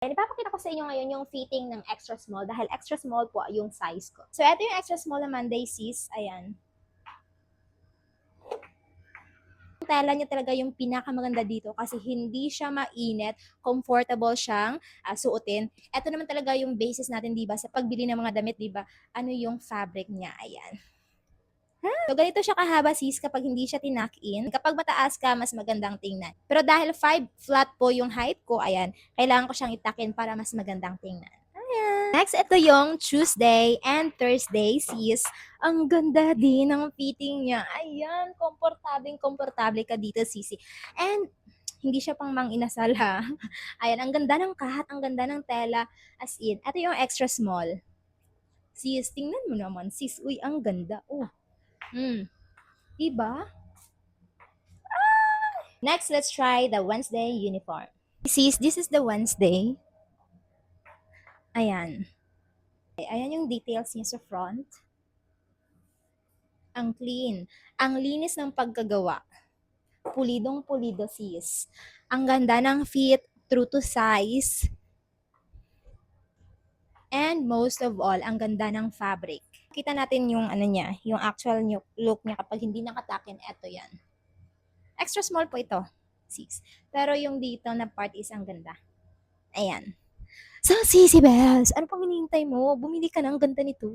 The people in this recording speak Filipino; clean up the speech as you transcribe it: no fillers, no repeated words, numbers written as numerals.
And ipapakita ko sa inyo ngayon yung fitting ng extra small dahil extra small po yung size ko. So, ito yung extra small na Monday sis. Ayan. Yung tela niya talaga yung pinakamaganda dito kasi hindi siya mainit, comfortable siyang suotin. Ito naman talaga yung basis natin, di ba, sa pagbili ng mga damit, di ba? Ano yung fabric niya? Ayan. So, ganito siya kahaba sis kapag hindi siya tinak-in. Kapag mataas ka, mas magandang tingnan. Pero dahil 5 flat po yung height ko, ayan, kailangan ko siyang itakin para mas magandang tingnan. Ayan. Next, ito yung Tuesday and Thursday sis. Ang ganda din ng fitting niya. Ayan, komportable ka dito sisi. And hindi siya pang mang-inasal ha. Ayan, ang ganda ng kahat, ang ganda ng tela. As in, ito yung extra small. Sis, tingnan mo naman sis. Uy, ang ganda. Oh. Diba? Next, let's try the Wednesday uniform. Sis, this is the Wednesday. Ayan. Ayan yung details niya sa front. Ang clean. Ang linis ng pagkagawa. Pulidong pulido sis. Ang ganda ng fit, true to size. And most of all, ang ganda ng fabric. Kita natin yung ano niya, yung actual look niya kapag hindi nakatakin. Eto yan. Extra small po ito, sis. Pero yung dito na part is ang ganda. Ayan. So, Sisi Bells, ano pang hinihintay mo? Bumili ka na, ang ganda nito.